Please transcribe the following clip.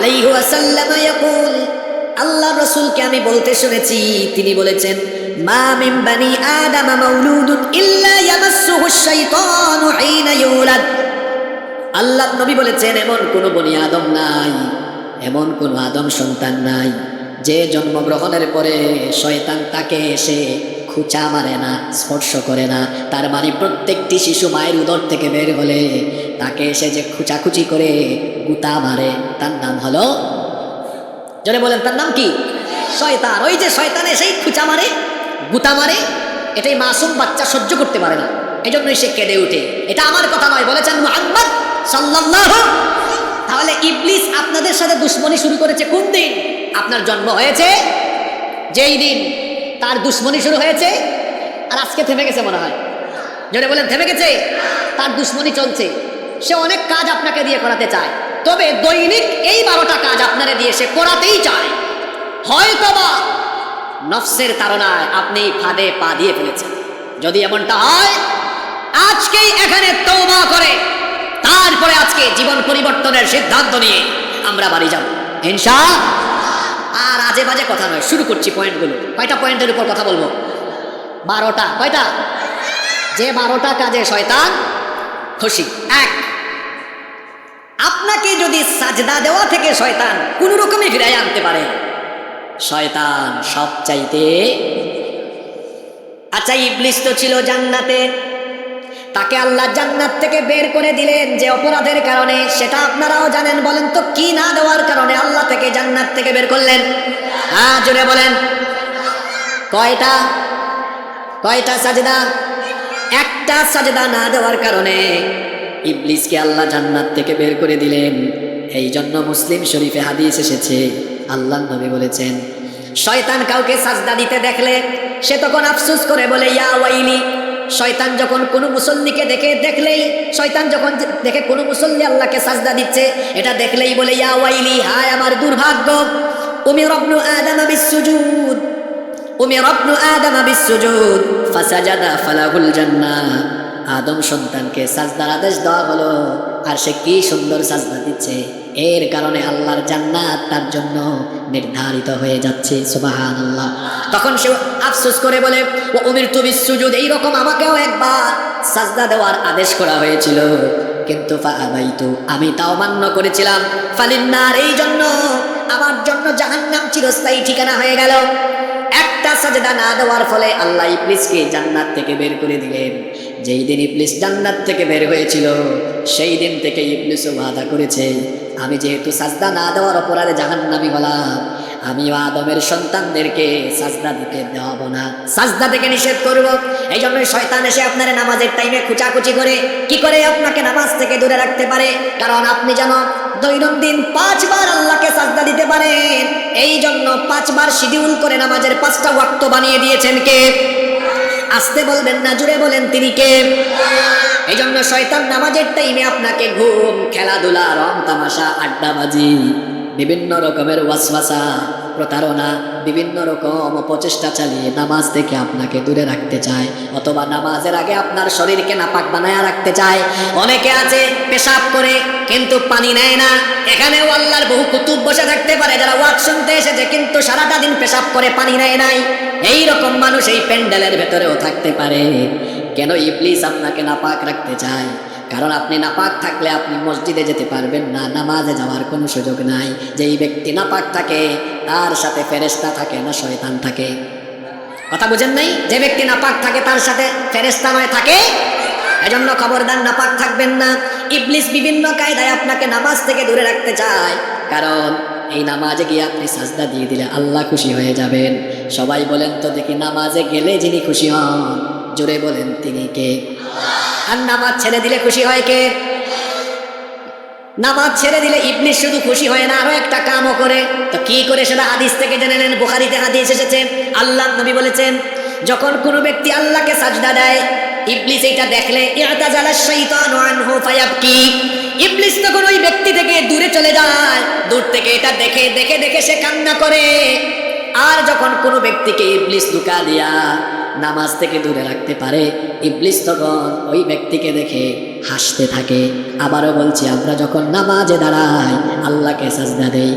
আলাইহি ওয়াসাল্লাম ইয়াকুল, আল্লাহ রাসূলকে আমি বলতে শুনেছি, তিনি বলেছেন, মা মিন বানি আদম মাউলুদুন ইল্লা ইয়ামাসসুহুশ শাইতানু হিনা ইউলাদ। আল্লাহ নবী বলেছেন, এমন কোন বনি আদম নাই, এমন কোন আদম সন্তান নাই যে জন্মগ্রহণের পরে শয়তান তাকে এসে খুঁচা মারে না, স্পর্শ করে না। তার মানে প্রত্যেকটি শিশু মায়ের উদর থেকে বের হলে তাকে এসে যে খুঁচাখুচি করে গুতা মারে, তার নাম হলো, জোরে বলেন, তার নাম কি? শয়তান। ওই যে শয়তান এসেই খুঁচা মারে, গুতা মারে, এটাই মাসুম বাচ্চা সহ্য করতে পারে না, এই জন্যই সে কেঁদে উঠে। এটা আমার কথা নয়, বলেছেন মুহাম্মদ সাল্লাল্লাহু। তাহলে ইবলিস আপনাদের সাথে দুশ্মনী শুরু করেছে কোন দিন? আপনার জন্ম হয়েছে যেই দিন তার দুশ্মনী শুরু হয়েছে, আর আজকে থেমে গেছে মনে হয়। জোরে বলেন, থেমে গেছে? তার দুশ্মনী চলছে। সে অনেক কাজ আপনাকে দিয়ে করাতে চায়, তবে দৈনিক এই 12টা কাজ আপনারে দিয়ে সে করাতেই চায়। হয়তোবা নফসের তাড়নায় আপনি ফাঁদে পা দিয়ে ফেলেছেন। যদি এমনটা হয়, আজকেই এখানে তওবা করে তারপরে আজকে জীবন পরিবর্তনের সিদ্ধান্ত নিয়ে আমরা বাড়ি যাব ইনশাআল্লাহ। আর আজে বাজে কথা নয়, শুরু করছি পয়েন্টগুলো। কয়টা পয়েন্টের উপর কথা বলবো? 12টা। কয়টা? যে 12টা কাজে শয়তান খুশি। 1, আপনাকে যদি সাজদা দেওয়া থেকে শয়তান কোন রকমে ফিরাই আনতে পারে, শয়তান সব চাইতে। আচ্ছা, ইবলিস তো ছিল জান্নাতে, তাকে আল্লাহ জান্নাত থেকে বের করে দিলেন যে অপরাধের কারণে, সেটা আপনারাও জানেন। বলেন তো, কি না দেওয়ার কারণে আল্লাহ থেকে জান্নাত থেকে বের করলেন? হ্যাঁ, জোরে বলেন। কয়টা? কয়টা সাজদা? একটা সাজদা না দেওয়ার কারণে ইবলিসকে আল্লাহ জান্নাত থেকে বের করে দিলেন। এই জন্য মুসলিম শরীফে হাদিস এসেছে, আল্লাহর নবী বলেছেন, শয়তান কাউকে সাজদা দিতে দেখলে সে তখন আফসোস করে বলে, ইয়া ওয়াইলি। শয়তান যখন কোনো মুসল্লিকে দেখলেই, শয়তান যখন দেখে কোনো মুসল্লি আল্লাহকে সাজদা দিচ্ছে, এটা দেখলেই বলে, ইয়া ওয়াইলি, হায় আমার দুর্ভাগ্য। উমির ইবনু আদম বিসসুজুদ, উমির ইবনু আদম বিসসুজুদ ফাসাজাদা ফালাহুল জান্নাহ। আদম সন্তানকে সাজদার আদেশ দেওয়া হলো, আর সে কি সুন্দর সাজদা দিচ্ছে, এর কারণে আল্লাহর জান্নাত তার জন্য নির্ধারিত হয়ে যাচ্ছে। সুবহানাল্লাহ। তখন সে আফসোস করে বলে, ও উমিরতু বিসসুজুদ, এইরকম আমাকেও একবার সাজদা দেওয়ার আদেশ করা হয়েছিল, কিন্তু ফাআবাইতু, আমি তাও মান্য করেছিলাম। ফালিন্নার, এই জন্য আমার জন্য জাহান্নাম চিরস্থায়ী ঠিকানা হয়ে গেল। একটা সাজদা না দেওয়ার ফলে আল্লাহ ইবলিসকে জান্নাত থেকে বের করে দিলেন। যেই দিন ইবলিস জান্নাত থেকে বের হয়েছিল, সেই দিন থেকে ইবলিসও ওয়াদা করেছে, আমি যেহেতু সাজদা না দেওয়ার অপরাধে জাহান্নামী হলাম, আমিও আদমের সন্তানদেরকে সাজদা দিতে দেওয়াবো না, সাজদা থেকে নিষেধ করব। এই জন্যই শয়তান এসে আপনার নামাজের টাইমে খুঁচাখুচি করে, কি করে আপনাকে নামাজ থেকে দূরে রাখতে পারে? কারণ আপনি যেন দৈনন্দিন 5 বার আল্লাহকে সাজদা দিতে পারেন, এই জন্য 5 বার শিডিউল করে নামাজের 5টা ওয়াক্ত বানিয়ে দিয়েছেন কে? আসতে বলবেন না, জুড়ে বলেন, তিনি কে? এই জন্য শয়তান নামাজের টাইমে আপনাকে ঘুম, খেলাধুলা, রং তামাশা, আড্ডাবাজি, বিভিন্ন রকমের ওয়াসওয়াসা, প্রতারণা, বিভিন্ন রকম অপচেষ্টা চালিয়ে নামাজ থেকে আপনাকে দূরে রাখতে চায়, অথবা নামাজের আগে আপনার শরীরকে নাপাক বানায়া রাখতে চায়। অনেকে আছে পেশাব করে কিন্তু পানি নেয় না। এখানেও আল্লাহর বহু কুতুব বসে থাকতে পারে যারা ওয়াজ শুনতে এসেছে, কিন্তু সারাটা দিন পেশাব করে পানি নেয় নাই। এই রকম মানুষ এই প্যান্ডেলের ভেতরেও থাকতে পারে। কেন ইবলিস আপনাকে নাপাক রাখতে চায়? কারণ আপনি নাপাক থাকলে আপনি মসজিদে যেতে পারবেন না, নামাজে যাওয়ার কোনো সুযোগ নাই। যেই ব্যক্তি নাপাক থাকে তার সাথে ফেরেশতা থাকে না, শয়তান থাকে। কথা বুঝেন নাই? যে ব্যক্তি নাপাক থাকে তার সাথে ফেরেশতা নয় থাকে। এজন্য খবরদার নাপাক থাকবেন না। ইবলিস বিভিন্ন কায়দায় আপনাকে নামাজ থেকে দূরে রাখতে চায়, কারণ এই নামাজে গিয়ে আপনি সাজদা দিয়ে দিলে আল্লাহ খুশি হয়ে যাবেন। সবাই বলেন তো দেখি, নামাজে গেলে যিনি খুশি হন, জোরে বলেন, তিনি কে? আর নামাজ ছেড়ে দিলে খুশি হয় কে? নামাজ ছেড়ে দিলে ইবলিস শুধু খুশি হয় না, আরো একটা কামও করে। তো কি করে সেটা হাদিস থেকে জেনে নেন। বুখারীতে হাদিস এসেছে, আল্লাহর নবী বলেছেন, যখন কোনো ব্যক্তি আল্লাহকে সাজদা দেয়, ইবলিস এটা দেখলে, ইআতাজালা শাইতানু আনহু ফায়াবকি, ইবলিস তখন ওই ব্যক্তি থেকে দূরে চলে যায়। দূর থেকে এটা দেখে দেখে দেখে সে কান্না করে। আর যখন কোনো ব্যক্তিকে ইবলিস ধোঁকা দিয়া নামাজ থেকে দূরে রাখতে পারে, ইবলিস তখন ওই ব্যক্তিকে দেখে হাসতে থাকে। আবারও বলছি, আমরা যখন নামাজে দাঁড়াই, আল্লাহকে সাজদা দেই,